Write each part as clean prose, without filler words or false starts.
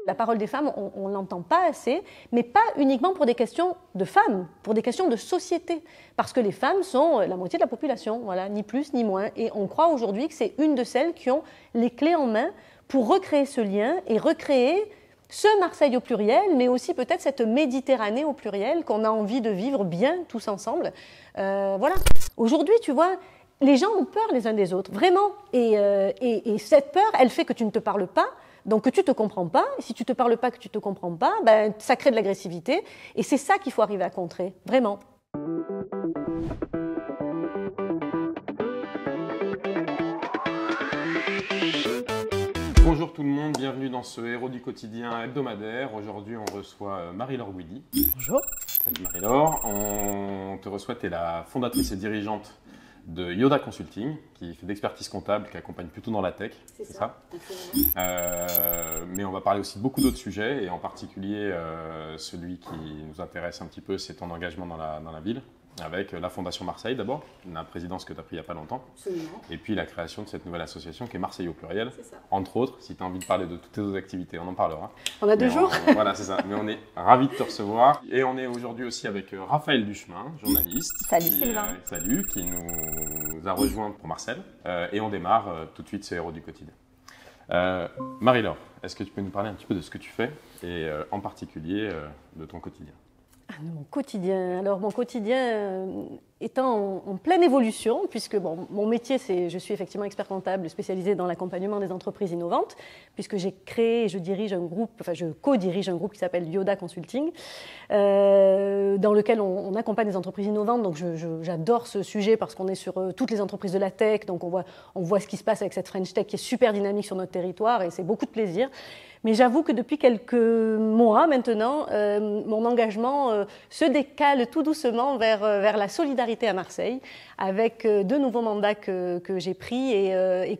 La parole des femmes, on ne l'entend pas assez, mais pas uniquement pour des questions de femmes, pour des questions de société. Parce que les femmes sont la moitié de la population, voilà, ni plus ni moins. Et on croit aujourd'hui que c'est une de celles qui ont les clés en main pour recréer ce lien et recréer ce Marseille au pluriel, mais aussi peut-être cette Méditerranée au pluriel qu'on a envie de vivre bien tous ensemble. Voilà. Aujourd'hui, tu vois, les gens ont peur les uns des autres, vraiment. Et cette peur, elle fait que tu ne te parles pas, donc que tu ne te comprends pas. Et si tu ne te parles pas, que tu ne te comprends pas, ben, ça crée de l'agressivité. Et c'est ça qu'il faut arriver à contrer, vraiment. Bonjour tout le monde, bienvenue dans ce Héros du quotidien hebdomadaire. Aujourd'hui, on reçoit Marie-Laure Guidi. Bonjour. Salut Marie-Laure, on te reçoit, tu es la fondatrice et dirigeante de Yoda Consulting, qui fait de l'expertise comptable, qui accompagne plutôt dans la tech, c'est ça. Mais on va parler aussi de beaucoup d'autres sujets, et en particulier celui qui nous intéresse un petit peu, c'est ton engagement dans la ville, avec la Fondation Marseille d'abord, la présidence que tu as prise il n'y a pas longtemps. Absolument. Et puis la création de cette nouvelle association qui est Marseille au pluriel. Entre autres, si tu as envie de parler de toutes tes autres activités, on en parlera. On a 2 jours. Voilà, c'est ça. Mais on est ravis de te recevoir. Et on est aujourd'hui aussi avec Raphaël Duchemin, journaliste. Salut Sylvain. Salut, qui nous a rejoint pour Marseille. Et on démarre tout de suite ce Héros du quotidien. Marie-Laure, est-ce que tu peux nous parler un petit peu de ce que tu fais et en particulier de ton quotidien? Mon quotidien. Alors, mon quotidien étant en pleine évolution, puisque bon, mon métier, je suis effectivement expert comptable spécialisé dans l'accompagnement des entreprises innovantes, puisque j'ai créé et je co-dirige un groupe qui s'appelle Yoda Consulting, dans lequel on accompagne des entreprises innovantes. Donc, j'adore ce sujet parce qu'on est sur toutes les entreprises de la tech, donc on voit ce qui se passe avec cette French Tech qui est super dynamique sur notre territoire et c'est beaucoup de plaisir. Mais j'avoue que depuis quelques mois maintenant, mon engagement se décale tout doucement vers la solidarité à Marseille, avec 2 nouveaux mandats que j'ai pris et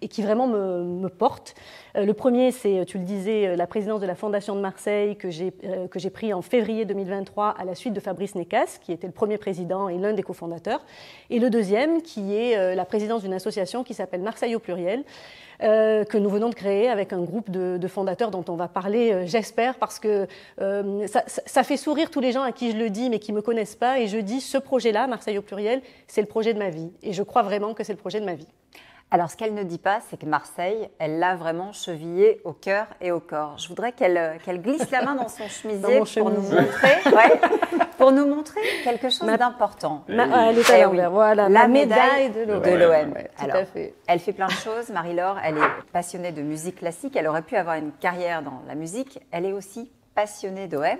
qui vraiment me portent. Le premier, c'est, tu le disais, la présidence de la Fondation de Marseille que j'ai pris en février 2023 à la suite de Fabrice Nécas, qui était le premier président et l'un des cofondateurs. Et le deuxième, qui est la présidence d'une association qui s'appelle Marseille au pluriel, que nous venons de créer avec un groupe de fondateurs dont on va parler, j'espère, parce que ça fait sourire tous les gens à qui je le dis, mais qui ne me connaissent pas. Et je dis, ce projet-là, Marseille au pluriel, c'est le projet de ma vie. Et je crois vraiment que c'est le projet de ma vie. Alors, ce qu'elle ne dit pas, c'est que Marseille, elle l'a vraiment chevillée au cœur et au corps. Je voudrais qu'elle glisse la main dans son chemisier pour nous montrer quelque chose d'important. Elle est à l'envers, voilà, la médaille de l'OM. Ouais, alors, elle fait plein de choses. Marie-Laure, elle est passionnée de musique classique. Elle aurait pu avoir une carrière dans la musique. Elle est aussi passionnée d'OM.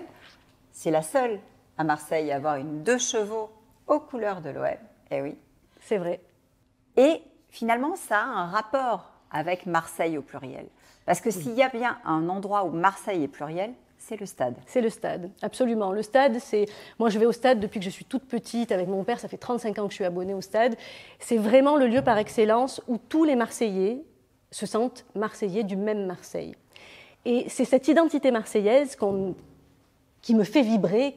C'est la seule à Marseille à avoir une 2 chevaux aux couleurs de l'OM. Eh oui. C'est vrai. Et finalement, ça a un rapport avec Marseille au pluriel. Parce que s'il y a bien un endroit où Marseille est pluriel, c'est le stade. C'est le stade, absolument. Le stade, c'est... Moi, je vais au stade depuis que je suis toute petite. Avec mon père, ça fait 35 ans que je suis abonnée au stade. C'est vraiment le lieu par excellence où tous les Marseillais se sentent Marseillais du même Marseille. Et c'est cette identité marseillaise qui me fait vibrer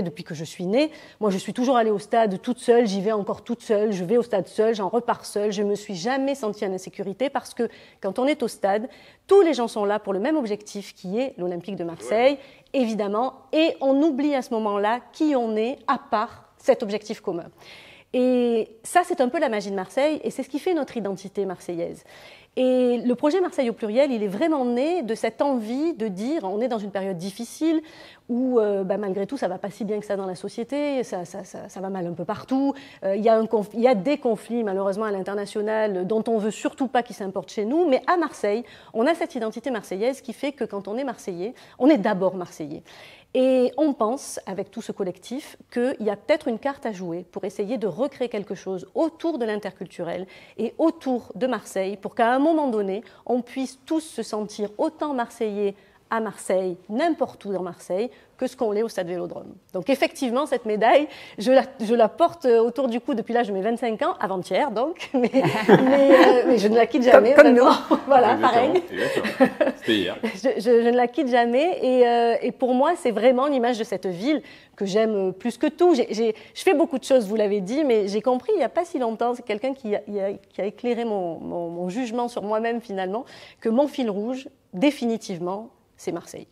depuis que je suis née. Moi, je suis toujours allée au stade toute seule, j'y vais encore toute seule, je vais au stade seule, j'en repars seule. Je ne me suis jamais sentie en insécurité parce que quand on est au stade, tous les gens sont là pour le même objectif qui est l'Olympique de Marseille, évidemment, et on oublie à ce moment-là qui on est à part cet objectif commun. Et ça, c'est un peu la magie de Marseille et c'est ce qui fait notre identité marseillaise. Et le projet Marseille au pluriel, il est vraiment né de cette envie de dire, on est dans une période difficile où malgré tout, ça ne va pas si bien que ça dans la société, ça va mal un peu partout. Il y a des conflits malheureusement à l'international dont on ne veut surtout pas qu'ils s'importent chez nous, mais à Marseille, on a cette identité marseillaise qui fait que quand on est Marseillais, on est d'abord Marseillais. Et on pense, avec tout ce collectif, qu'il y a peut-être une carte à jouer pour essayer de recréer quelque chose autour de l'interculturel et autour de Marseille, pour qu'à un moment donné, on puisse tous se sentir autant Marseillais à Marseille, n'importe où dans Marseille, que ce qu'on l'est au Stade Vélodrome. Donc effectivement, cette médaille, je la porte autour du cou depuis l'âge de mes 25 ans, avant-hier donc, mais je ne la quitte jamais. Comme nous. Voilà, pareil. C'était hier. Je ne la quitte jamais et pour moi, c'est vraiment l'image de cette ville que j'aime plus que tout. Je fais beaucoup de choses, vous l'avez dit, mais j'ai compris il n'y a pas si longtemps, c'est quelqu'un qui a éclairé mon jugement sur moi-même finalement, que mon fil rouge, définitivement, c'est Marseille.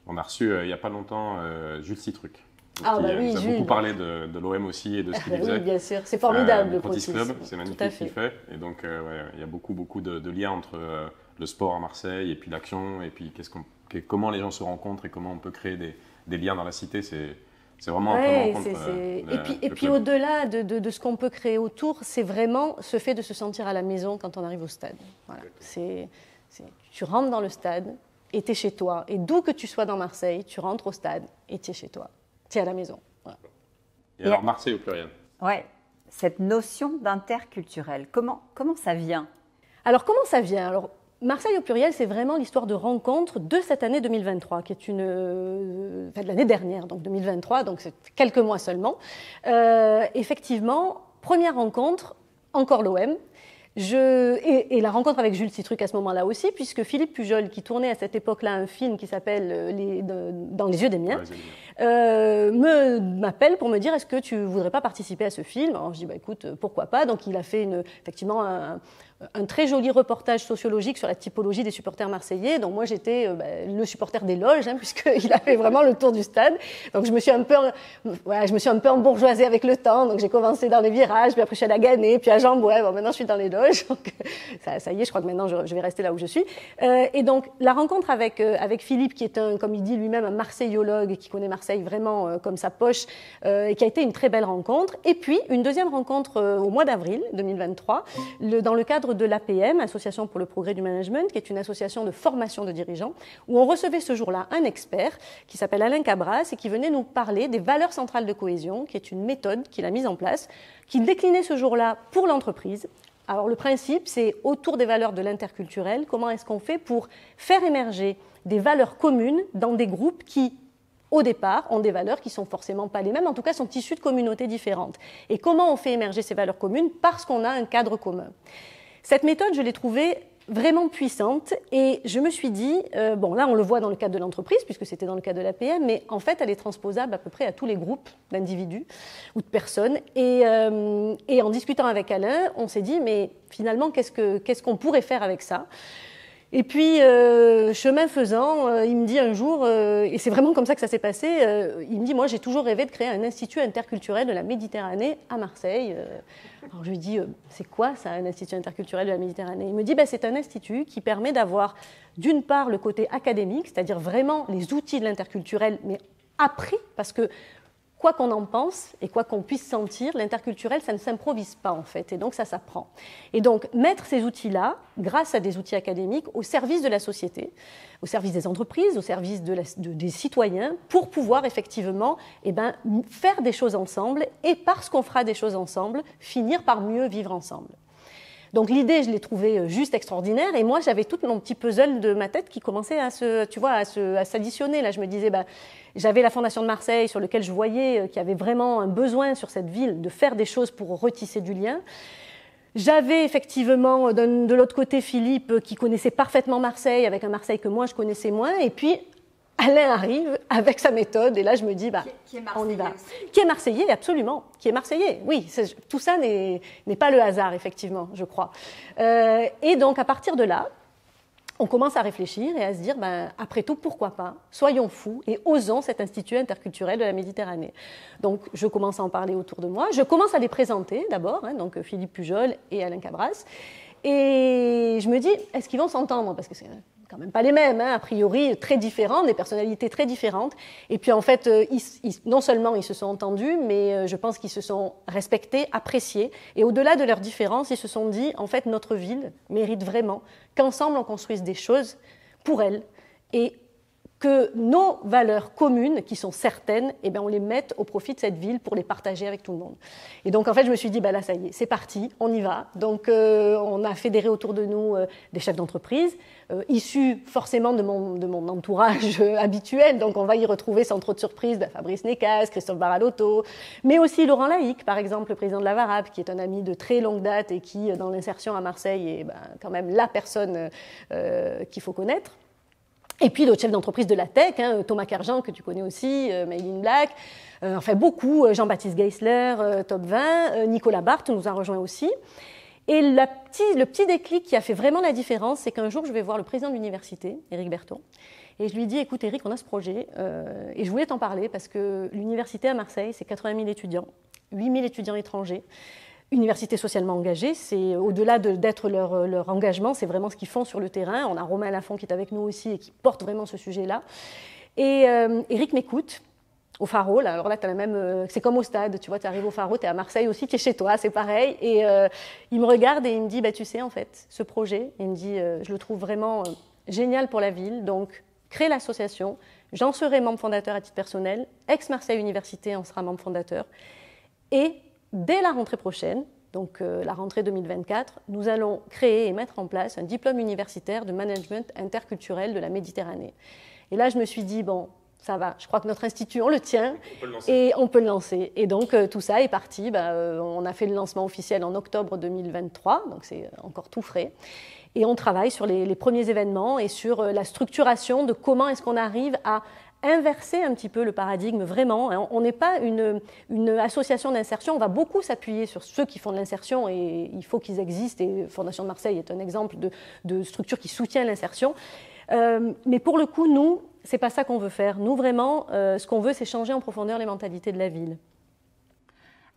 On a reçu il n'y a pas longtemps Jules Citruc. Ah bah oui, nous a Jules. beaucoup parlé de l'OM aussi et de ce qu'il faisait. Oui, bien sûr, c'est formidable le Protis Protis. Club, c'est magnifique ce qu'il fait. Et donc, il y a beaucoup de liens entre le sport à Marseille et puis l'action, et puis comment les gens se rencontrent et comment on peut créer des liens dans la cité. C'est vraiment un point de rencontre. Et puis au-delà de ce qu'on peut créer autour, c'est vraiment ce fait de se sentir à la maison quand on arrive au stade. Voilà. Tu rentres dans le stade et tu es chez toi. Et d'où que tu sois dans Marseille, tu rentres au stade et tu es chez toi. Tu es à la maison. Voilà. Et alors Marseille au pluriel. Ouais, cette notion d'interculturel, comment ça vient? Alors comment ça vient? Alors, Marseille au pluriel, c'est vraiment l'histoire de rencontre de cette année 2023, qui est de l'année dernière, donc 2023, donc c'est quelques mois seulement. Effectivement, première rencontre, encore l'OM. Et la rencontre avec Jules Citruc à ce moment-là aussi, puisque Philippe Pujol, qui tournait à cette époque-là un film qui s'appelle Dans les yeux des miens, m'appelle pour me dire est-ce que tu ne voudrais pas participer à ce film? Alors je dis écoute, pourquoi pas. Donc il a fait effectivement un très joli reportage sociologique sur la typologie des supporters marseillais. Donc moi j'étais le supporter des loges, puisqu'il a fait vraiment le tour du stade. Donc je me suis un peu embourgeoisée avec le temps. Donc j'ai commencé dans les virages, puis après je suis à la Ganée, puis à Jambouin. Bon, maintenant je suis dans les loges. Donc ça y est, je crois que maintenant je vais rester là où je suis. Et donc la rencontre avec Philippe, qui est comme il dit lui-même un marseillologue, qui connaît Marseille vraiment comme sa poche, et qui a été une très belle rencontre. Et puis une deuxième rencontre au mois d'avril 2023, dans le cadre de l'APM, Association pour le progrès du management, qui est une association de formation de dirigeants, où on recevait ce jour-là un expert qui s'appelle Alain Cabras et qui venait nous parler des valeurs centrales de cohésion, qui est une méthode qu'il a mise en place, qu'il déclinait ce jour-là pour l'entreprise. Alors le principe, c'est autour des valeurs de l'interculturel, comment est-ce qu'on fait pour faire émerger des valeurs communes dans des groupes qui, au départ, ont des valeurs qui ne sont forcément pas les mêmes, en tout cas sont issues de communautés différentes. Et comment on fait émerger ces valeurs communes? Parce qu'on a un cadre commun. Cette méthode, je l'ai trouvée vraiment puissante et je me suis dit, là on le voit dans le cadre de l'entreprise puisque c'était dans le cadre de l'APM, mais en fait elle est transposable à peu près à tous les groupes d'individus ou de personnes et en discutant avec Alain, on s'est dit mais finalement qu'est-ce qu'on pourrait faire avec ça? Et puis, chemin faisant, il me dit un jour, et c'est vraiment comme ça que ça s'est passé, il me dit, moi j'ai toujours rêvé de créer un institut interculturel de la Méditerranée à Marseille. Alors je lui dis, c'est quoi ça, un institut interculturel de la Méditerranée? Il me dit, c'est un institut qui permet d'avoir d'une part le côté académique, c'est-à-dire vraiment les outils de l'interculturel, mais appris, parce que quoi qu'on en pense et quoi qu'on puisse sentir, l'interculturel, ça ne s'improvise pas en fait, et donc ça s'apprend. Et donc mettre ces outils-là, grâce à des outils académiques, au service de la société, au service des entreprises, au service des citoyens, pour pouvoir effectivement faire des choses ensemble, et parce qu'on fera des choses ensemble, finir par mieux vivre ensemble. Donc l'idée, je l'ai trouvée juste extraordinaire. Et moi, j'avais tout mon petit puzzle de ma tête qui commençait à s'additionner. Là, je me disais, j'avais la Fondation de Marseille sur laquelle je voyais qu'il y avait vraiment un besoin sur cette ville de faire des choses pour retisser du lien. J'avais effectivement de l'autre côté Philippe qui connaissait parfaitement Marseille, avec un Marseille que moi je connaissais moins. Et puis Alain arrive avec sa méthode et là je me dis on y va. Qui est marseillais, absolument. Qui est marseillais, oui. Tout ça n'est pas le hasard, effectivement, je crois. Et donc à partir de là, on commence à réfléchir et à se dire, après tout, pourquoi pas? Soyons fous et osons cet institut interculturel de la Méditerranée. Donc je commence à en parler autour de moi. Je commence à les présenter d'abord, donc Philippe Pujol et Alain Cabras. Et je me dis, est-ce qu'ils vont s'entendre? Parce que c'est quand même pas les mêmes, a priori très différents, des personnalités très différentes. Et puis en fait, non seulement ils se sont entendus, mais je pense qu'ils se sont respectés, appréciés. Et au-delà de leurs différences, ils se sont dit, en fait, notre ville mérite vraiment qu'ensemble on construise des choses pour elle et que nos valeurs communes, qui sont certaines, on les mette au profit de cette ville pour les partager avec tout le monde. Et donc, en fait, je me suis dit, là, ça y est, c'est parti, on y va. Donc, on a fédéré autour de nous des chefs d'entreprise, issus forcément de mon entourage habituel. Donc, on va y retrouver, sans trop de surprise, Fabrice Nécas, Christophe Baralotto, mais aussi Laurent Laïc, par exemple, le président de la VARAP, qui est un ami de très longue date et qui, dans l'insertion à Marseille, est quand même la personne qu'il faut connaître. Et puis l'autre chef d'entreprise de la tech, Thomas Kerjean, que tu connais aussi, Maïline Black, beaucoup, Jean-Baptiste Geisler, Top 20, Nicolas Barthes nous a rejoint aussi. Et le petit déclic qui a fait vraiment la différence, c'est qu'un jour, je vais voir le président de l'université, Éric Berton, et je lui dis, écoute Éric, on a ce projet, et je voulais t'en parler parce que l'université à Marseille, c'est 80 000 étudiants, 8 000 étudiants étrangers, université socialement engagée, c'est au-delà d'être leur engagement, c'est vraiment ce qu'ils font sur le terrain. On a Romain Lafont qui est avec nous aussi et qui porte vraiment ce sujet-là. Et Éric m'écoute au Pharo, là, alors là, c'est comme au stade, tu vois, tu arrives au Pharo, tu es à Marseille aussi, tu es chez toi, c'est pareil. Et il me regarde et il me dit, bah, tu sais, en fait, ce projet, il me dit, je le trouve vraiment génial pour la ville, donc crée l'association, j'en serai membre fondateur à titre personnel, ex-Marseille Université en sera membre fondateur, et dès la rentrée prochaine, donc la rentrée 2024, nous allons créer et mettre en place un diplôme universitaire de management interculturel de la Méditerranée. Et là, je me suis dit, bon, ça va, je crois que notre institut, on le tient et on peut le lancer. Et donc, tout ça est parti. On a fait le lancement officiel en octobre 2023, donc c'est encore tout frais. Et on travaille sur les premiers événements et sur la structuration de comment est-ce qu'on arrive à inverser un petit peu le paradigme, vraiment. On n'est pas une association d'insertion, on va beaucoup s'appuyer sur ceux qui font de l'insertion et il faut qu'ils existent. Et Fondation de Marseille est un exemple de structure qui soutient l'insertion. Mais pour le coup, nous, c'est pas ça qu'on veut faire. Nous, vraiment, ce qu'on veut, c'est changer en profondeur les mentalités de la ville.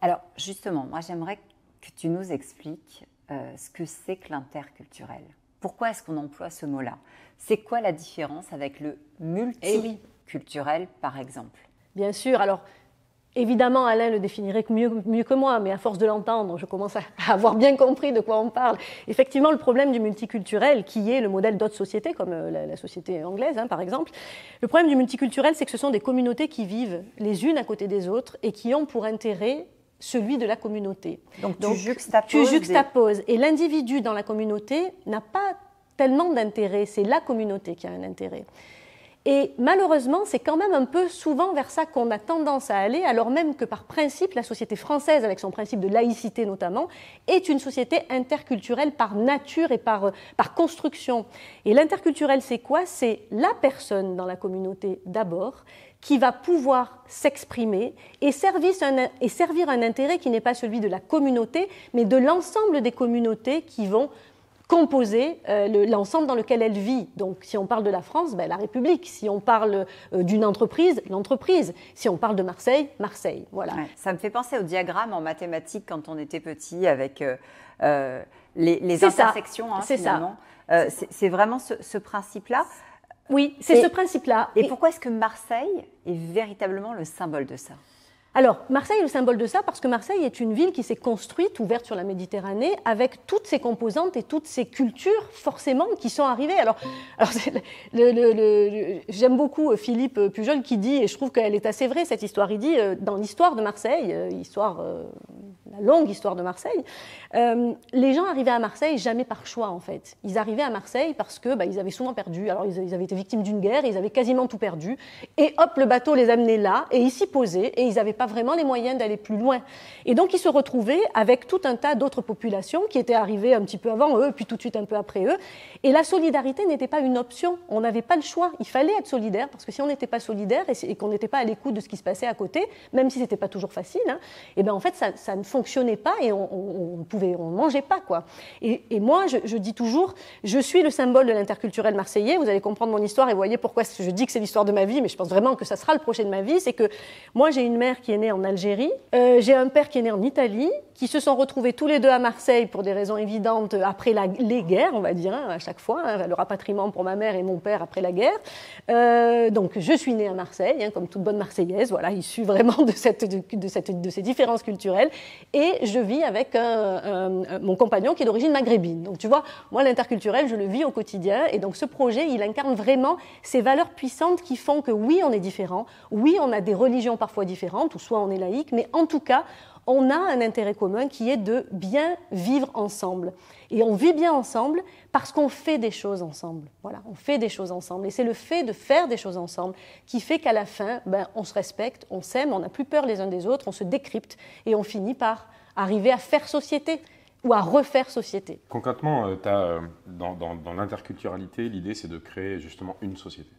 Alors, justement, moi, j'aimerais que tu nous expliques ce que c'est que l'interculturel. Pourquoi est-ce qu'on emploie ce mot-là? C'est quoi la différence avec le multiculturel, par exemple? Bien sûr. Alors, évidemment, Alain le définirait mieux que moi, mais à force de l'entendre, je commence à avoir bien compris de quoi on parle. Effectivement, le problème du multiculturel, qui est le modèle d'autres sociétés, comme la société anglaise, par exemple, le problème du multiculturel, c'est que ce sont des communautés qui vivent les unes à côté des autres et qui ont pour intérêt celui de la communauté. Donc tu juxtaposes. Et l'individu dans la communauté n'a pas tellement d'intérêt, c'est la communauté qui a un intérêt. Et malheureusement, c'est quand même un peu souvent vers ça qu'on a tendance à aller, alors même que par principe, la société française, avec son principe de laïcité notamment, est une société interculturelle par nature et par construction. Et l'interculturel, c'est quoi? C'est la personne dans la communauté d'abord, qui va pouvoir s'exprimer et servir un intérêt qui n'est pas celui de la communauté, mais de l'ensemble des communautés qui vont composer l'ensemble dans lequel elle vit. Donc, si on parle de la France, la République. Si on parle d'une entreprise, l'entreprise. Si on parle de Marseille, Marseille. Voilà. Ouais, ça me fait penser au diagramme en mathématiques quand on était petit avec les intersections, finalement. C'est vraiment ce principe-là. Oui, c'est ce principe-là. Et pourquoi est-ce que Marseille est véritablement le symbole de ça? Alors, Marseille est le symbole de ça parce que Marseille est une ville qui s'est construite, ouverte sur la Méditerranée, avec toutes ses composantes et toutes ses cultures, forcément, qui sont arrivées. Alors j'aime beaucoup Philippe Pujol qui dit, et je trouve qu'elle est assez vraie, cette histoire, il dit, dans l'histoire de Marseille, la longue histoire de Marseille, les gens arrivaient à Marseille jamais par choix, en fait. Ils arrivaient à Marseille parce que ils avaient souvent perdu. Alors, ils avaient été victimes d'une guerre, ils avaient quasiment tout perdu. Et hop, le bateau les amenait là, et ils s'y posaient, et ils n'avaient pas vraiment les moyens d'aller plus loin. Et donc, ils se retrouvaient avec tout un tas d'autres populations qui étaient arrivées un petit peu avant eux, puis tout de suite un peu après eux. Et la solidarité n'était pas une option. On n'avait pas le choix. Il fallait être solidaire, parce que si on n'était pas solidaire et qu'on n'était pas à l'écoute de ce qui se passait à côté, même si c'était pas toujours facile, et ben en fait, ça ne fonctionnait pas et on mangeait pas, quoi. Et moi, je dis toujours, je suis le symbole de l'interculturel marseillais. Vous allez comprendre mon histoire et vous voyez pourquoi je dis que c'est l'histoire de ma vie, mais je pense vraiment que ça sera le projet de ma vie. C'est que moi, j'ai une mère qui est née en Algérie, j'ai un père qui est né en Italie, qui se sont retrouvés tous les deux à Marseille pour des raisons évidentes après les guerres, on va dire, à chaque fois, le rapatriement pour ma mère et mon père après la guerre. Donc je suis née à Marseille, comme toute bonne Marseillaise, voilà, issue vraiment de ces différences culturelles, et je vis avec mon compagnon qui est d'origine maghrébine. Donc tu vois, moi l'interculturel, je le vis au quotidien, et donc ce projet, il incarne vraiment ces valeurs puissantes qui font que oui, on est différents, oui, on a des religions parfois différentes, ou soit on est laïque, mais en tout cas, on a un intérêt commun qui est de bien vivre ensemble. Et on vit bien ensemble parce qu'on fait des choses ensemble. Voilà, on fait des choses ensemble. Et c'est le fait de faire des choses ensemble qui fait qu'à la fin, on se respecte, on s'aime, on n'a plus peur les uns des autres, on se décrypte et on finit par arriver à faire société ou à refaire société. Concrètement, dans l'interculturalité, l'idée c'est de créer justement une société.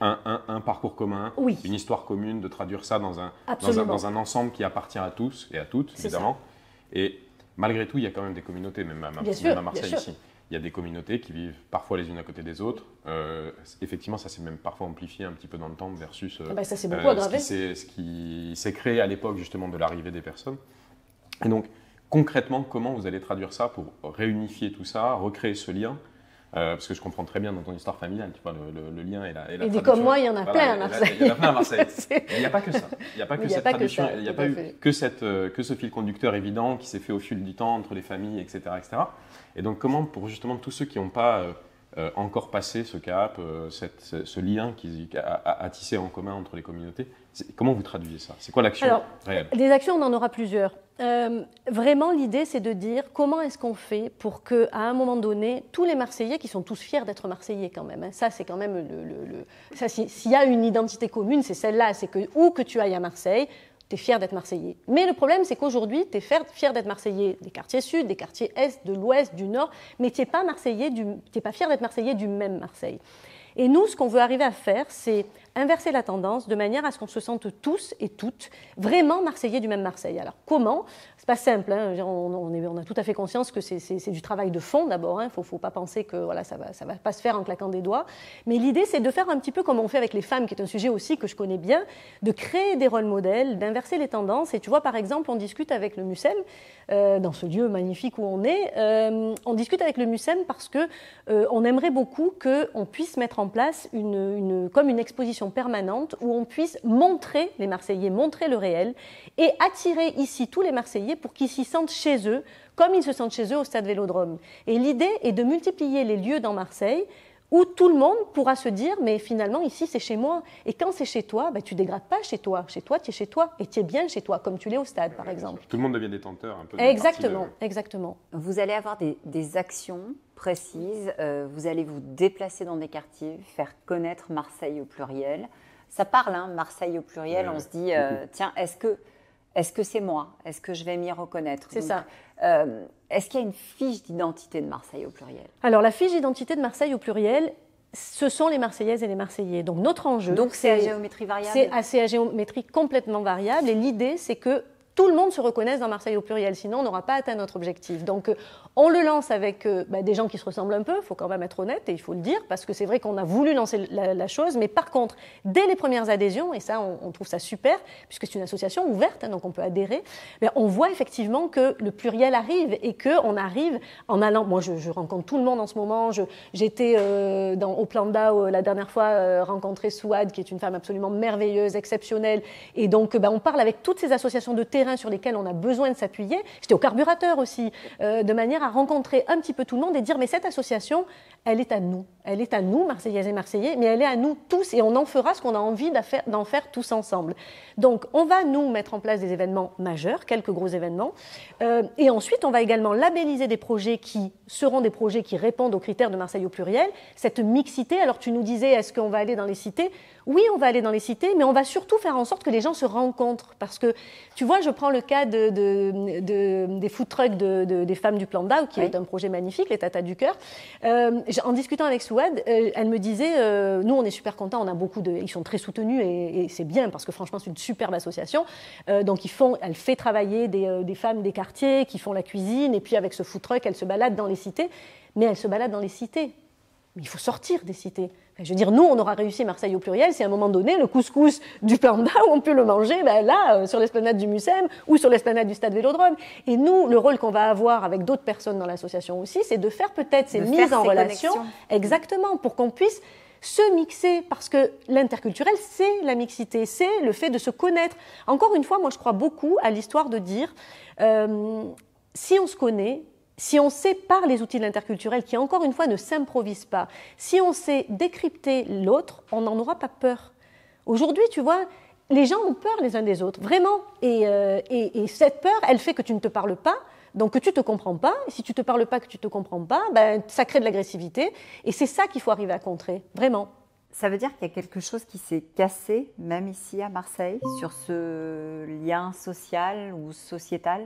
Un parcours commun, oui. Une histoire commune, de traduire ça dans un ensemble qui appartient à tous et à toutes, évidemment. Et malgré tout, il y a quand même des communautés, même à Marseille ici. Il y a des communautés qui vivent parfois les unes à côté des autres. Effectivement, ça s'est même parfois amplifié un petit peu dans le temps versus ça s'est beaucoup aggravé. Ce qui s'est créé à l'époque justement de l'arrivée des personnes. Et donc, concrètement, comment vous allez traduire ça pour réunifier tout ça, recréer ce lien parce que je comprends très bien dans ton histoire familiale, tu vois, le lien et la et des comme moi, il y en a plein à Marseille. Il y en a plein à Marseille. Il n'y a pas que ça. Il n'y a pas que cette traduction. Il n'y a pas eu que ce fil conducteur évident qui s'est fait au fil du temps entre les familles, etc., etc. Et donc, comment, pour justement tous ceux qui n'ont pas encore passé ce cap, ce lien à tisser en commun entre les communautés, comment vous traduisez ça? C'est quoi l'action réelle? Des actions, on en aura plusieurs. Vraiment, l'idée, c'est de dire comment est-ce qu'on fait pour qu'à un moment donné, tous les Marseillais, qui sont tous fiers d'être Marseillais quand même, hein, ça c'est quand même s'il y a une identité commune, c'est celle-là, c'est que où que tu ailles à Marseille, tu es fier d'être Marseillais. Mais le problème, c'est qu'aujourd'hui, tu es fier d'être Marseillais des quartiers sud, des quartiers est, de l'ouest, du nord, mais tu n'es pas fier d'être Marseillais du même Marseille. Et nous, ce qu'on veut arriver à faire, c'est inverser la tendance de manière à ce qu'on se sente tous et toutes vraiment Marseillais du même Marseille. Alors comment? C'est pas simple, hein. On a tout à fait conscience que c'est du travail de fond d'abord, hein. Faut pas penser que voilà, ça va pas se faire en claquant des doigts. Mais l'idée, c'est de faire un petit peu comme on fait avec les femmes, qui est un sujet aussi que je connais bien, de créer des rôles modèles, d'inverser les tendances. Et tu vois, par exemple, on discute avec le MUSEM, dans ce lieu magnifique où on est, on discute avec le MUSEM parce que on aimerait beaucoup qu'on puisse mettre en place comme une exposition permanente où on puisse montrer les Marseillais, montrer le réel et attirer ici tous les Marseillais pour qu'ils s'y sentent chez eux, comme ils se sentent chez eux au Stade Vélodrome. Et l'idée est de multiplier les lieux dans Marseille où tout le monde pourra se dire mais finalement ici c'est chez moi. Et quand c'est chez toi, tu ne dégrades pas chez toi. Chez toi, tu es chez toi et tu es bien chez toi, comme tu l'es au stade par exemple. Tout le monde devient détenteur un peu. Exactement. Vous allez avoir des actions précises, vous allez vous déplacer dans des quartiers, faire connaître Marseille au pluriel. Ça parle, hein, Marseille au pluriel, on se dit, tiens, est-ce que c'est moi? Est-ce que je vais m'y reconnaître? C'est ça. Est-ce qu'il y a une fiche d'identité de Marseille au pluriel? Alors, la fiche d'identité de Marseille au pluriel, ce sont les Marseillaises et les Marseillais. Donc, notre enjeu... Donc, c'est à géométrie variable? C'est à géométrie complètement variable. Et l'idée, c'est que tout le monde se reconnaisse dans Marseille au pluriel, sinon on n'aura pas atteint notre objectif. Donc on le lance avec des gens qui se ressemblent un peu, il faut quand même être honnête et il faut le dire, parce que c'est vrai qu'on a voulu lancer la chose, mais par contre, dès les premières adhésions, et ça on trouve ça super, puisque c'est une association ouverte, hein, donc on peut adhérer, mais on voit effectivement que le pluriel arrive et qu'on arrive en allant... Moi je rencontre tout le monde en ce moment, j'étais au Planda la dernière fois rencontrer Souad, qui est une femme absolument merveilleuse, exceptionnelle, et donc on parle avec toutes ces associations de terrain sur lesquels on a besoin de s'appuyer. J'étais au Carburateur aussi, de manière à rencontrer un petit peu tout le monde et dire mais cette association, elle est à nous, Marseillaises et Marseillais, mais elle est à nous tous et on en fera ce qu'on a envie d'en faire tous ensemble. Donc on va nous mettre en place des événements majeurs, quelques gros événements, et ensuite on va également labelliser des projets qui seront des projets qui répondent aux critères de Marseille au pluriel, cette mixité. Alors tu nous disais, est-ce qu'on va aller dans les cités? Oui, on va aller dans les cités, mais on va surtout faire en sorte que les gens se rencontrent. Parce que, tu vois, je prends le cas des food trucks des femmes du Plan d'Au, qui est un projet magnifique, les Tatas du Cœur. En discutant avec Souad, elle me disait, nous, on est super contents, on a ils sont très soutenus et c'est bien, parce que franchement, c'est une superbe association. Donc, elle fait travailler des femmes des quartiers qui font la cuisine, et puis avec ce food truck, elle se balade dans les cités. Mais elle se balade dans les cités. Mais il faut sortir des cités. Je veux dire, nous, on aura réussi Marseille au pluriel si à un moment donné, le couscous du Planda, on peut le manger là, sur l'esplanade du MUSEM ou sur l'esplanade du Stade Vélodrome. Et nous, le rôle qu'on va avoir avec d'autres personnes dans l'association aussi, c'est de faire peut-être ces mises en relation. Exactement, pour qu'on puisse se mixer, parce que l'interculturel, c'est la mixité, c'est le fait de se connaître. Encore une fois, moi, je crois beaucoup à l'histoire de dire, si on se connaît, si on sait par les outils de l'interculturel, qui encore une fois ne s'improvisent pas, si on sait décrypter l'autre, on n'en aura pas peur. Aujourd'hui, tu vois, les gens ont peur les uns des autres, vraiment. Et cette peur, elle fait que tu ne te parles pas, donc que tu ne te comprends pas. Et si tu ne te parles pas, que tu ne te comprends pas, ça crée de l'agressivité. Et c'est ça qu'il faut arriver à contrer, vraiment. Ça veut dire qu'il y a quelque chose qui s'est cassé, même ici à Marseille, sur ce lien social ou sociétal?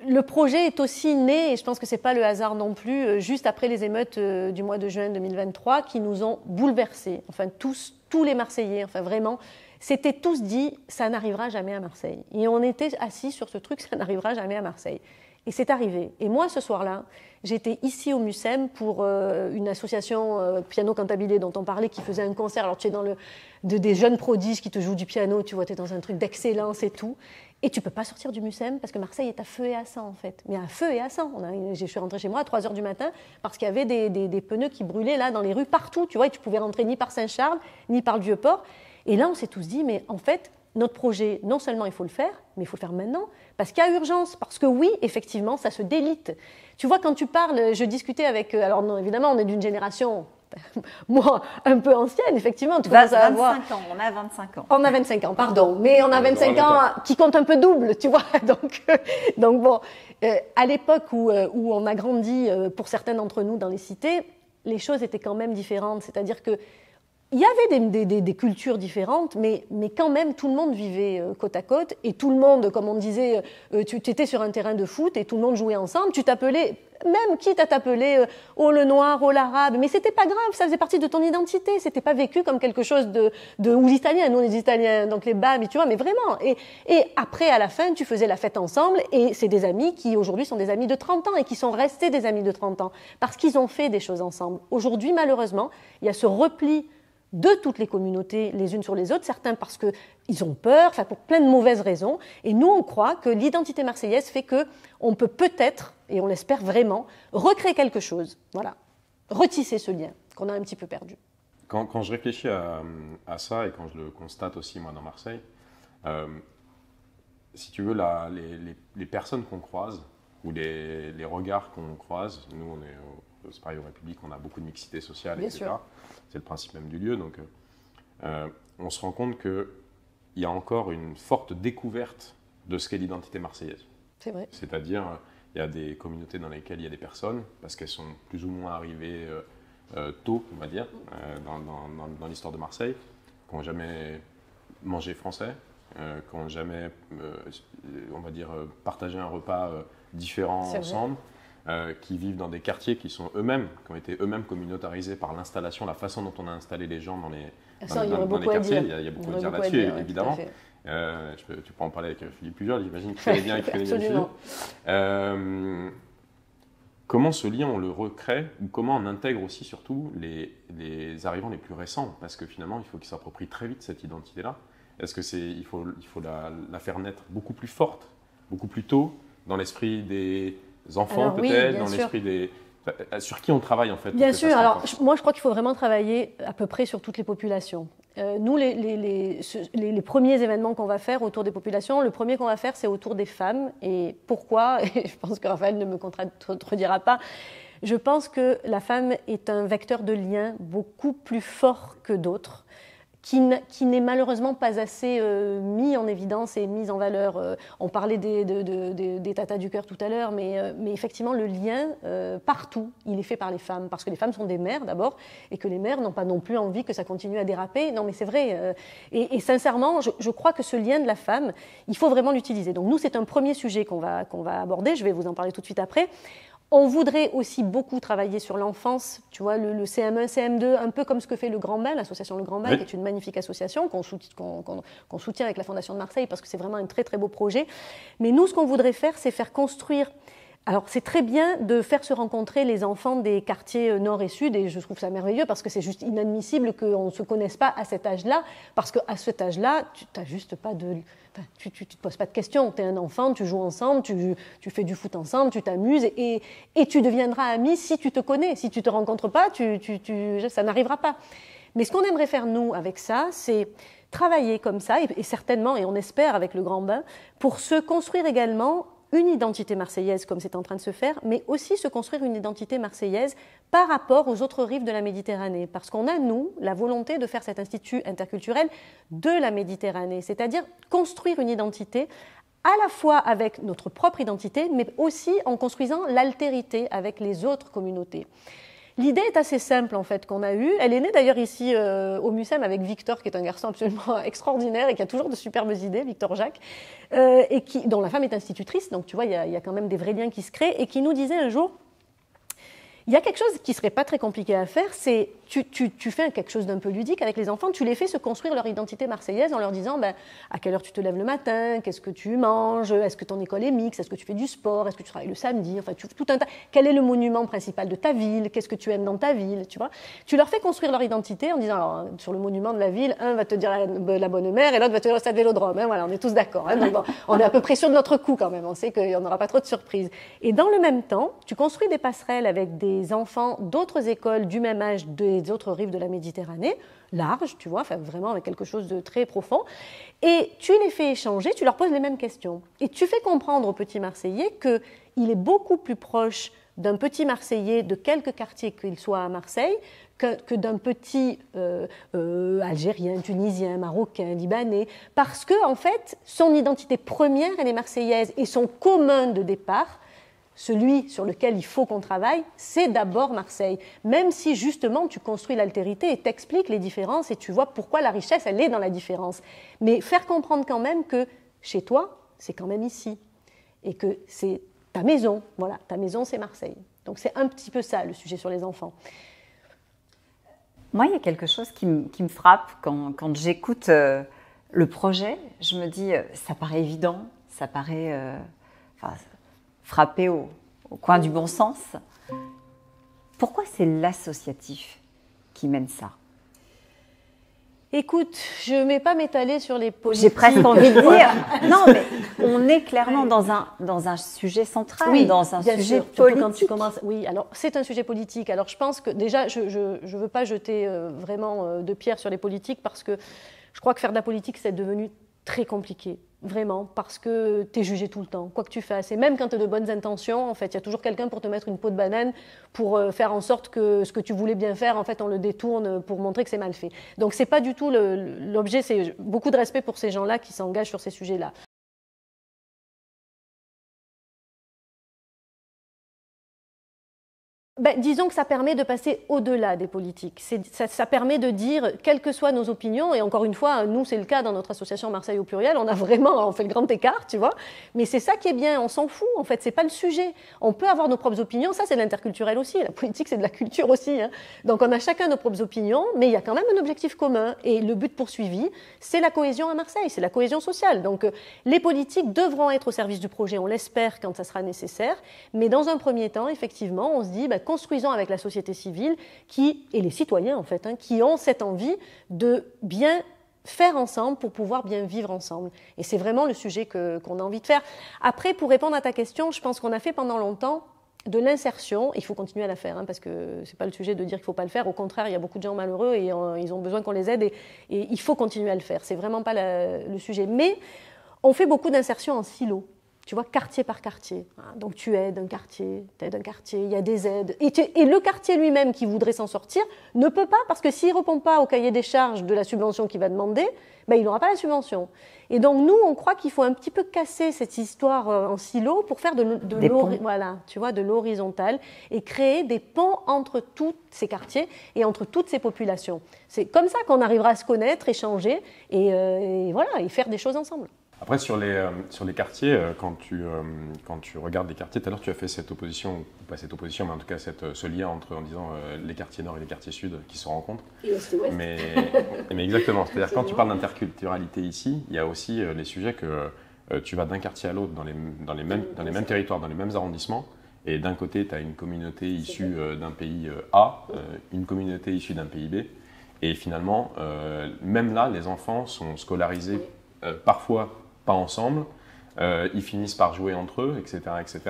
Le projet est aussi né, et je pense que ce n'est pas le hasard non plus, juste après les émeutes du mois de juin 2023 qui nous ont bouleversés. Enfin, tous les Marseillais, enfin vraiment, s'étaient tous dit « ça n'arrivera jamais à Marseille ». Et on était assis sur ce truc « ça n'arrivera jamais à Marseille ». Et c'est arrivé. Et moi, ce soir-là, j'étais ici au Mucem pour une association Piano Cantabile dont on parlait, qui faisait un concert. Alors tu es dans des jeunes prodiges qui te jouent du piano, tu vois, tu es dans un truc d'excellence et tout. Et tu ne peux pas sortir du Mucem parce que Marseille est à feu et à sang, en fait. Mais à feu et à sang. Je suis rentrée chez moi à 3 h du matin parce qu'il y avait des pneus qui brûlaient là dans les rues partout, tu vois, et tu pouvais rentrer ni par Saint-Charles, ni par le Vieux-Port. Et là, on s'est tous dit, mais en fait, notre projet, non seulement il faut le faire, mais il faut le faire maintenant, parce qu'il y a urgence, parce que oui, effectivement, ça se délite. Tu vois, quand tu parles, je discutais avec... Alors non, évidemment, on est d'une génération, moi, un peu ancienne, effectivement. Tu commences à avoir... on a 25 ans. On a 25 ans, pardon, mais on a 25 ans qui comptent un peu double, tu vois. Donc bon, à l'époque où on a grandi, pour certains d'entre nous, dans les cités, les choses étaient quand même différentes, c'est-à-dire que il y avait des cultures différentes, mais quand même, tout le monde vivait côte à côte. Et tout le monde, comme on disait, tu étais sur un terrain de foot et tout le monde jouait ensemble. Tu t'appelais, même quitte à t'appeler le noir, l'arabe. Mais c'était pas grave, ça faisait partie de ton identité. C'était pas vécu comme quelque chose ou l'italien. Nous, les Italiens, donc les bams, tu vois, mais vraiment. Et après, à la fin, tu faisais la fête ensemble. Et c'est des amis qui, aujourd'hui, sont des amis de 30 ans et qui sont restés des amis de 30 ans. Parce qu'ils ont fait des choses ensemble. Aujourd'hui, malheureusement, il y a ce repli de toutes les communautés les unes sur les autres, certains parce qu'ils ont peur, enfin pour plein de mauvaises raisons. Et nous, on croit que l'identité marseillaise fait qu'on peut peut-être, et on l'espère vraiment, recréer quelque chose. Voilà, retisser ce lien qu'on a un petit peu perdu. Quand je réfléchis à ça et quand je le constate aussi moi dans Marseille, si tu veux, les personnes qu'on croise ou les regards qu'on croise, nous on est c'est pareil au République, on a beaucoup de mixité sociale, Bien etc. sûr. C'est le principe même du lieu, donc on se rend compte qu'il y a encore une forte découverte de ce qu'est l'identité marseillaise. C'est vrai. C'est-à-dire, il y a des communautés dans lesquelles il y a des personnes, parce qu'elles sont plus ou moins arrivées tôt, on va dire, dans l'histoire de Marseille, qui n'ont jamais mangé français, qui n'ont jamais, on va dire, partagé un repas différent C'est ensemble. Qui vivent dans des quartiers qui ont été eux-mêmes communautarisés par l'installation, la façon dont on a installé les gens dans les quartiers. Il y a beaucoup à dire là-dessus, évidemment. Tu peux en parler avec Philippe Pujol, j'imagine qu'il connaît bien, Absolument. Comment ce lien, on le recrée, ou comment on intègre aussi, surtout, les arrivants les plus récents? Parce que finalement, il faut qu'ils s'approprient très vite cette identité-là. Est-ce qu'il faut la faire naître beaucoup plus forte, beaucoup plus tôt, dans l'esprit des enfants peut-être, dans l'esprit des... Sur qui on travaille en fait? Bien sûr, alors moi je crois qu'il faut vraiment travailler à peu près sur toutes les populations. Nous, les premiers événements qu'on va faire autour des populations, le premier qu'on va faire c'est autour des femmes. Et pourquoi? Et je pense que Raphaël ne me contredira pas. Je pense que la femme est un vecteur de lien beaucoup plus fort que d'autres, qui n'est malheureusement pas assez mis en évidence et mis en valeur. On parlait des tatas du cœur tout à l'heure, mais effectivement, le lien, partout, il est fait par les femmes. Parce que les femmes sont des mères, d'abord, et que les mères n'ont pas non plus envie que ça continue à déraper. Non, mais c'est vrai. Et sincèrement, je crois que ce lien de la femme, il faut vraiment l'utiliser. Donc nous, c'est un premier sujet qu'on va aborder. Je vais vous en parler tout de suite après. On voudrait aussi beaucoup travailler sur l'enfance, tu vois, le CM1, CM2, un peu comme ce que fait le Grand Bain, l'association Le Grand Bain, qui est une magnifique association qu'on soutient avec la Fondation de Marseille parce que c'est vraiment un très très beau projet. Mais nous, ce qu'on voudrait faire, c'est faire construire... Alors, c'est très bien de faire se rencontrer les enfants des quartiers nord et sud, et je trouve ça merveilleux parce que c'est juste inadmissible qu'on ne se connaisse pas à cet âge-là, parce qu'à cet âge-là, tu n'as juste pas de... Tu te poses pas de questions, tu es un enfant, tu joues ensemble, tu fais du foot ensemble, tu t'amuses, et tu deviendras ami si tu te connais. Si tu ne te rencontres pas, ça n'arrivera pas. Mais ce qu'on aimerait faire, nous, avec ça, c'est travailler comme ça, et certainement, et on espère avec le Grand Bain, pour se construire également une identité marseillaise comme c'est en train de se faire, mais aussi se construire une identité marseillaise par rapport aux autres rives de la Méditerranée. Parce qu'on a, nous, la volonté de faire cet institut interculturel de la Méditerranée, c'est-à-dire construire une identité à la fois avec notre propre identité, mais aussi en construisant l'altérité avec les autres communautés. L'idée est assez simple en fait qu'on a eue. Elle est née d'ailleurs ici au Mucem avec Victor, qui est un garçon absolument extraordinaire et qui a toujours de superbes idées, Victor Jacques, dont la femme est institutrice, donc tu vois, il y a quand même des vrais liens qui se créent, et qui nous disait un jour, Il y a quelque chose qui ne serait pas très compliqué à faire, c'est tu fais quelque chose d'un peu ludique avec les enfants, tu les fais se construire leur identité marseillaise en leur disant à quelle heure tu te lèves le matin, qu'est-ce que tu manges, est-ce que ton école est mixte, est-ce que tu fais du sport, est-ce que tu travailles le samedi, enfin tout un tas. Quel est le monument principal de ta ville, qu'est-ce que tu aimes dans ta ville, tu vois. Tu leur fais construire leur identité en disant alors, sur le monument de la ville, un va te dire la bonne mère et l'autre va te dire le stade Vélodrome. Hein, voilà, on est tous d'accord. Hein, donc bon, on est à peu près sûr de notre coup quand même, on sait qu'il n'y en aura pas trop de surprises. Et dans le même temps, tu construis des passerelles avec des enfants d'autres écoles du même âge des autres rives de la Méditerranée, larges, tu vois, enfin vraiment avec quelque chose de très profond, et tu les fais échanger, tu leur poses les mêmes questions. Et tu fais comprendre aux petits Marseillais qu'il est beaucoup plus proche d'un petit Marseillais de quelque quartier qu'il soit à Marseille que d'un petit Algérien, Tunisien, Marocain, Libanais, parce que en fait, son identité première, elle est marseillaise, et son commun de départ, celui sur lequel il faut qu'on travaille, c'est d'abord Marseille. Même si justement tu construis l'altérité et t'expliques les différences et tu vois pourquoi la richesse, elle est dans la différence. Mais faire comprendre quand même que chez toi, c'est quand même ici. Et que c'est ta maison. Voilà, ta maison, c'est Marseille. Donc c'est un petit peu ça, le sujet sur les enfants. Moi, il y a quelque chose qui me frappe quand j'écoute le projet. Je me dis, ça paraît évident, ça paraît... frappé au coin du bon sens. Pourquoi c'est l'associatif qui mène ça? Écoute, je ne vais pas m'étaler sur les politiques. J'ai presque envie de dire, non, mais on est clairement dans un sujet central, oui, dans un sujet sûr, politique. Quand tu commences, oui, alors c'est un sujet politique. Alors je pense que déjà, je ne veux pas jeter vraiment de pierre sur les politiques parce que je crois que faire de la politique, c'est devenu très compliqué. Vraiment, parce que tu es jugé tout le temps, quoi que tu fasses. Et même quand tu as de bonnes intentions, en fait, il y a toujours quelqu'un pour te mettre une peau de banane pour faire en sorte que ce que tu voulais bien faire, en fait, on le détourne pour montrer que c'est mal fait. Donc, c'est pas du tout l'objet, c'est beaucoup de respect pour ces gens-là qui s'engagent sur ces sujets-là. Disons que ça permet de passer au-delà des politiques. Ça permet de dire, quelles que soient nos opinions, et encore une fois, nous c'est le cas dans notre association Marseille au pluriel, on fait le grand écart, tu vois, mais c'est ça qui est bien, on s'en fout, en fait, c'est pas le sujet. On peut avoir nos propres opinions, ça c'est de l'interculturel aussi, la politique c'est de la culture aussi, hein. Donc on a chacun nos propres opinions, mais il y a quand même un objectif commun, et le but poursuivi, c'est la cohésion à Marseille, c'est la cohésion sociale. Donc les politiques devront être au service du projet, on l'espère quand ça sera nécessaire, mais dans un premier temps, effectivement, on se dit, construisons avec la société civile et les citoyens en fait, hein, qui ont cette envie de bien faire ensemble pour pouvoir bien vivre ensemble. Et c'est vraiment le sujet qu'on a envie de faire. Après, pour répondre à ta question, je pense qu'on a fait pendant longtemps de l'insertion, il faut continuer à la faire, hein, parce que c'est pas le sujet de dire qu'il ne faut pas le faire, au contraire, il y a beaucoup de gens malheureux et ils ont besoin qu'on les aide et il faut continuer à le faire, c'est vraiment pas le sujet. Mais on fait beaucoup d'insertion en silo. Tu vois, quartier par quartier. Donc tu aides un quartier, il y a des aides. Et le quartier lui-même qui voudrait s'en sortir ne peut pas, parce que s'il ne répond pas au cahier des charges de la subvention qu'il va demander, il n'aura pas la subvention. Et donc nous, on croit qu'il faut un petit peu casser cette histoire en silo pour faire de l'horizontal et créer des ponts entre tous ces quartiers et entre toutes ces populations. C'est comme ça qu'on arrivera à se connaître, échanger et faire des choses ensemble. Après, sur les quartiers, quand tu regardes les quartiers, tout à l'heure tu as fait cette opposition, pas cette opposition, mais en tout cas ce lien en disant les quartiers nord et les quartiers sud qui se rencontrent. Et est-ouest. Mais exactement, c'est-à-dire quand tu parles d'interculturalité ici, il y a aussi les sujets que tu vas d'un quartier à l'autre dans les mêmes territoires, dans les mêmes arrondissements, et d'un côté tu as une communauté issue d'un pays A, une communauté issue d'un pays B, et finalement, même là, les enfants sont scolarisés parfois pas ensemble, ils finissent par jouer entre eux, etc. etc.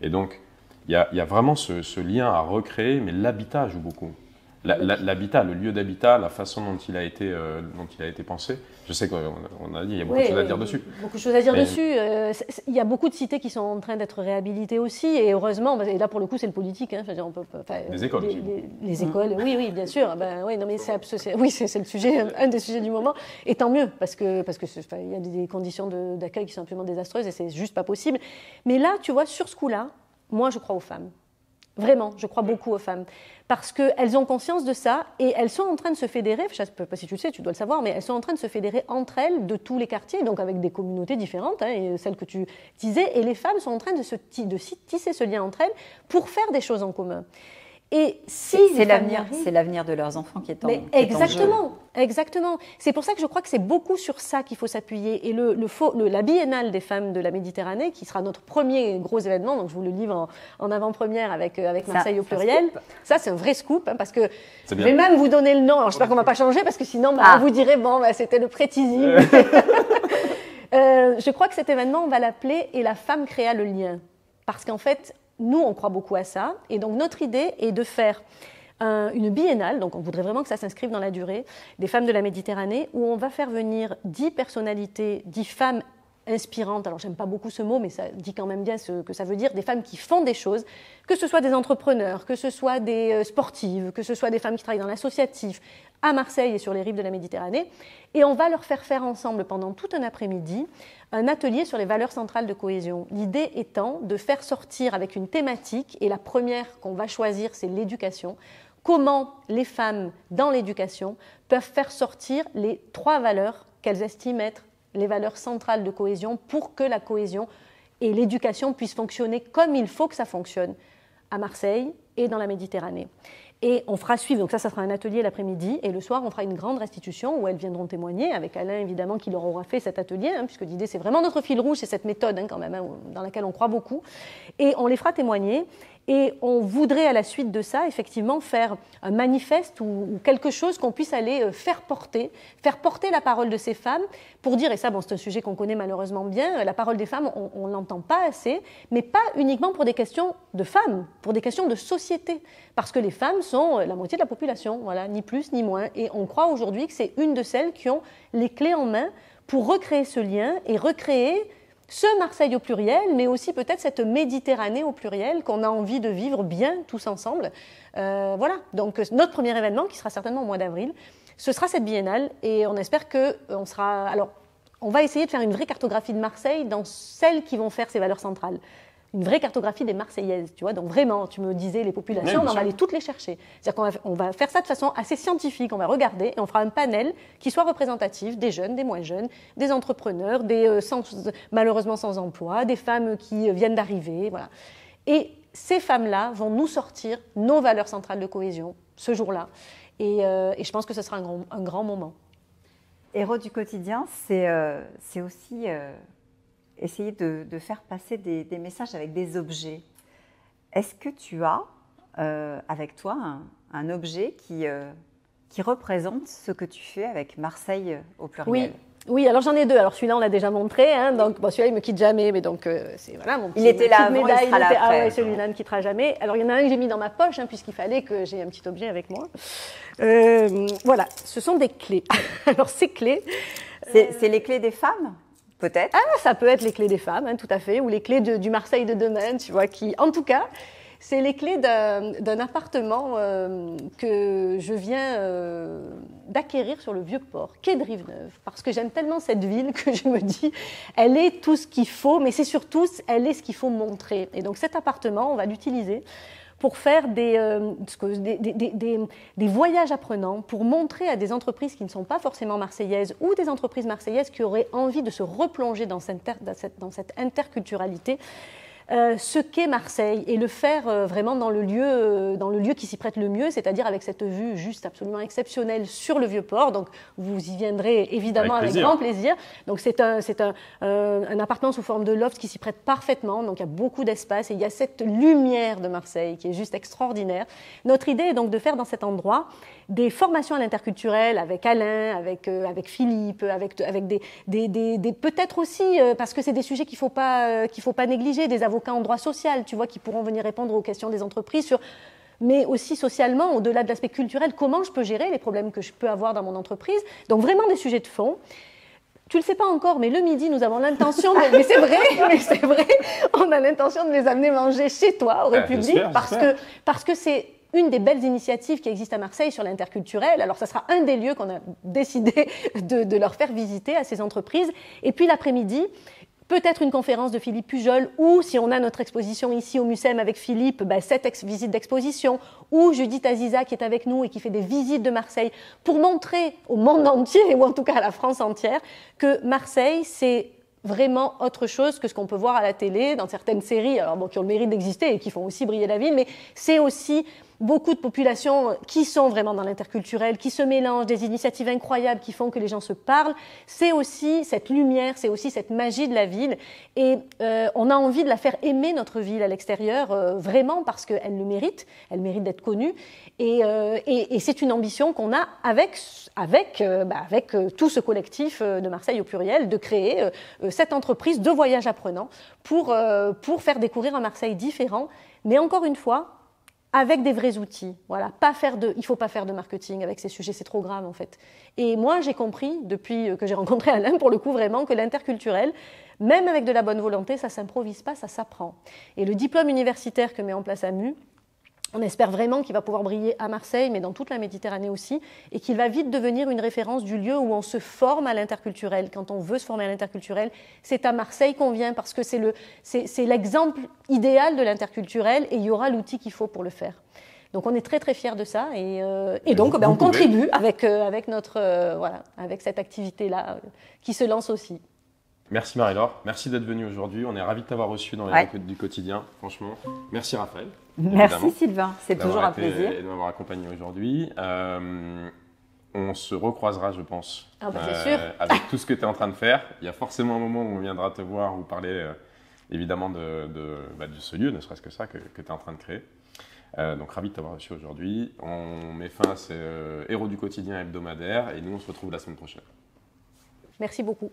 Et donc, il y a vraiment ce lien à recréer, mais l'habitat joue beaucoup. L'habitat, le lieu d'habitat, la façon dont il a été pensé. Je sais qu'on a dit, il y a beaucoup de choses à dire dessus. Beaucoup de choses à dire dessus. Il y a beaucoup de cités qui sont en train d'être réhabilitées aussi, et heureusement, et là pour le coup c'est le politique. Hein, les écoles. Les écoles, oui, bien sûr. C'est le sujet, un des sujets du moment, et tant mieux, parce que il y a des conditions d'accueil qui sont absolument désastreuses, et c'est juste pas possible. Mais là, tu vois, sur ce coup-là, moi je crois aux femmes. Vraiment, je crois beaucoup aux femmes. Parce qu'elles ont conscience de ça et elles sont en train de se fédérer, je ne sais pas si tu le sais, tu dois le savoir, mais elles sont en train de se fédérer entre elles de tous les quartiers, donc avec des communautés différentes, hein, et celles que tu disais, et les femmes sont en train de tisser ce lien entre elles pour faire des choses en commun. Et si c'est l'avenir de leurs enfants qui est en jeu. Exactement. C'est pour ça que je crois que c'est beaucoup sur ça qu'il faut s'appuyer. Et la Biennale des femmes de la Méditerranée, qui sera notre premier gros événement, donc je vous le livre en avant-première avec Marseille au pluriel. Ça, c'est un vrai scoop, hein, parce que je vais même vous donner le nom. Alors, j'espère qu'on ne va pas changer, parce que sinon, on vous dirait, c'était le pré-teasing. Je crois que cet événement, on va l'appeler « Et la femme créa le lien ». Parce qu'en fait, nous, on croit beaucoup à ça. Et donc, notre idée est de faire une biennale, donc on voudrait vraiment que ça s'inscrive dans la durée, des femmes de la Méditerranée, où on va faire venir 10 personnalités, 10 femmes inspirantes. Alors, j'aime pas beaucoup ce mot, mais ça dit quand même bien ce que ça veut dire. Des femmes qui font des choses, que ce soit des entrepreneurs, que ce soit des sportives, que ce soit des femmes qui travaillent dans l'associatif, à Marseille et sur les rives de la Méditerranée. Et on va leur faire ensemble, pendant tout un après-midi, un atelier sur les valeurs centrales de cohésion. L'idée étant de faire sortir avec une thématique, et la première qu'on va choisir, c'est l'éducation, comment les femmes, dans l'éducation, peuvent faire sortir les 3 valeurs qu'elles estiment être les valeurs centrales de cohésion pour que la cohésion et l'éducation puissent fonctionner comme il faut que ça fonctionne à Marseille et dans la Méditerranée. Et on fera suivre, donc ça sera un atelier l'après-midi, et le soir, on fera une grande restitution où elles viendront témoigner, avec Alain, évidemment, qui leur aura fait cet atelier, puisque l'idée, c'est vraiment notre fil rouge, c'est cette méthode, quand même, dans laquelle on croit beaucoup. Et on les fera témoigner, et on voudrait, à la suite de ça, effectivement, faire un manifeste ou quelque chose qu'on puisse aller faire porter la parole de ces femmes, pour dire, et ça, c'est un sujet qu'on connaît malheureusement bien, la parole des femmes, on ne l'entend pas assez, mais pas uniquement pour des questions de femmes, pour des questions de société, parce que les femmes sont la moitié de la population, voilà, ni plus ni moins, et on croit aujourd'hui que c'est une de celles qui ont les clés en main pour recréer ce lien et recréer ce Marseille au pluriel, mais aussi peut-être cette Méditerranée au pluriel qu'on a envie de vivre bien tous ensemble. Voilà, donc notre premier événement, qui sera certainement au mois d'avril, ce sera cette biennale, et on espère qu'on sera... Alors, on va essayer de faire une vraie cartographie de Marseille dans celles qui vont faire ces valeurs centrales. Une vraie cartographie des Marseillaises, tu vois. Donc vraiment, tu me disais les populations, on va aller toutes les chercher. C'est-à-dire qu'on va faire ça de façon assez scientifique, on va regarder et on fera un panel qui soit représentatif des jeunes, des moins jeunes, des entrepreneurs, des malheureusement sans emploi, des femmes qui viennent d'arriver, voilà. Et ces femmes-là vont nous sortir nos valeurs centrales de cohésion ce jour-là. Et je pense que ce sera un grand moment. Héros du quotidien, c'est aussi... essayer de faire passer des messages avec des objets. Est-ce que tu as avec toi un objet qui représente ce que tu fais avec Marseille au pluriel? Oui, alors j'en ai 2. Alors celui-là, on l'a déjà montré, donc celui-là, il me quitte jamais, mais donc c'est voilà mon petit. Il était là avant, il sera là après. Ah ouais, celui-là ne quittera jamais. Alors il y en a un que j'ai mis dans ma poche, puisqu'il fallait que j'ai un petit objet avec moi. Voilà, ce sont des clés. Alors ces clés. C'est les clés des femmes? Peut-être. Ah, ça peut être les clés des femmes, tout à fait, ou les clés du Marseille de demain, tu vois, qui, en tout cas, c'est les clés d'un appartement que je viens d'acquérir sur le Vieux-Port, quai de Rive-Neuve, parce que j'aime tellement cette ville que je me dis, elle est tout ce qu'il faut, mais c'est surtout, elle est ce qu'il faut montrer. Et donc cet appartement, on va l'utiliser pour faire des voyages apprenants, pour montrer à des entreprises qui ne sont pas forcément marseillaises ou des entreprises marseillaises qui auraient envie de se replonger dans cette interculturalité, ce qu'est Marseille et le faire vraiment dans le lieu qui s'y prête le mieux, c'est-à-dire avec cette vue juste absolument exceptionnelle sur le Vieux-Port. Donc vous y viendrez évidemment avec grand plaisir. Donc c'est un appartement sous forme de loft qui s'y prête parfaitement. Donc il y a beaucoup d'espace et il y a cette lumière de Marseille qui est juste extraordinaire. Notre idée est donc de faire dans cet endroit des formations à l'interculturel avec Alain, avec Philippe, avec des peut-être aussi parce que c'est des sujets qu'il faut pas négliger, des avocats en droit social, tu vois, qui pourront venir répondre aux questions des entreprises mais aussi socialement, au-delà de l'aspect culturel, comment je peux gérer les problèmes que je peux avoir dans mon entreprise. Donc vraiment des sujets de fond. Tu le sais pas encore, mais le midi, nous avons l'intention mais c'est vrai, on a l'intention de les amener manger chez toi, au République, parce que c'est une des belles initiatives qui existent à Marseille sur l'interculturel. Alors, ça sera un des lieux qu'on a décidé de leur faire visiter à ces entreprises. Et puis, l'après-midi, peut-être une conférence de Philippe Pujol, ou si on a notre exposition ici au MUSEM avec Philippe, cette visite d'exposition, ou Judith Aziza qui est avec nous et qui fait des visites de Marseille pour montrer au monde entier, ou en tout cas à la France entière, que Marseille, c'est vraiment autre chose que ce qu'on peut voir à la télé, dans certaines séries, alors qui ont le mérite d'exister et qui font aussi briller la ville, mais c'est aussi beaucoup de populations qui sont vraiment dans l'interculturel, qui se mélangent, des initiatives incroyables qui font que les gens se parlent. C'est aussi cette lumière, c'est aussi cette magie de la ville. Et on a envie de la faire aimer, notre ville, à l'extérieur, vraiment parce qu'elle le mérite, elle mérite d'être connue. Et c'est une ambition qu'on a avec tout ce collectif de Marseille au pluriel, de créer cette entreprise de voyage apprenant pour faire découvrir un Marseille différent, mais encore une fois, avec des vrais outils. Voilà, il ne faut pas faire de marketing avec ces sujets, c'est trop grave en fait. Et moi, j'ai compris, depuis que j'ai rencontré Alain, pour le coup, vraiment, que l'interculturel, même avec de la bonne volonté, ça ne s'improvise pas, ça s'apprend. Et le diplôme universitaire que met en place AMU, on espère vraiment qu'il va pouvoir briller à Marseille, mais dans toute la Méditerranée aussi, et qu'il va vite devenir une référence du lieu où on se forme à l'interculturel. Quand on veut se former à l'interculturel, c'est à Marseille qu'on vient, parce que c'est l'exemple idéal de l'interculturel, et il y aura l'outil qu'il faut pour le faire. Donc on est très très fiers de ça, et donc on contribue avec cette activité-là qui se lance aussi. Merci Marie-Laure, merci d'être venue aujourd'hui. On est ravis de t'avoir reçu dans les du quotidien, franchement. Merci Raphaël. Merci Sylvain, c'est toujours un plaisir. Et de m'avoir accompagné aujourd'hui. On se recroisera, je pense, c'est sûr. avec tout ce que tu es en train de faire. Il y a forcément un moment où on viendra te voir ou parler évidemment de ce lieu, ne serait-ce que ça, que tu es en train de créer. Donc ravi de t'avoir reçu aujourd'hui. On met fin à ce Héros du quotidien hebdomadaire et nous on se retrouve la semaine prochaine. Merci beaucoup.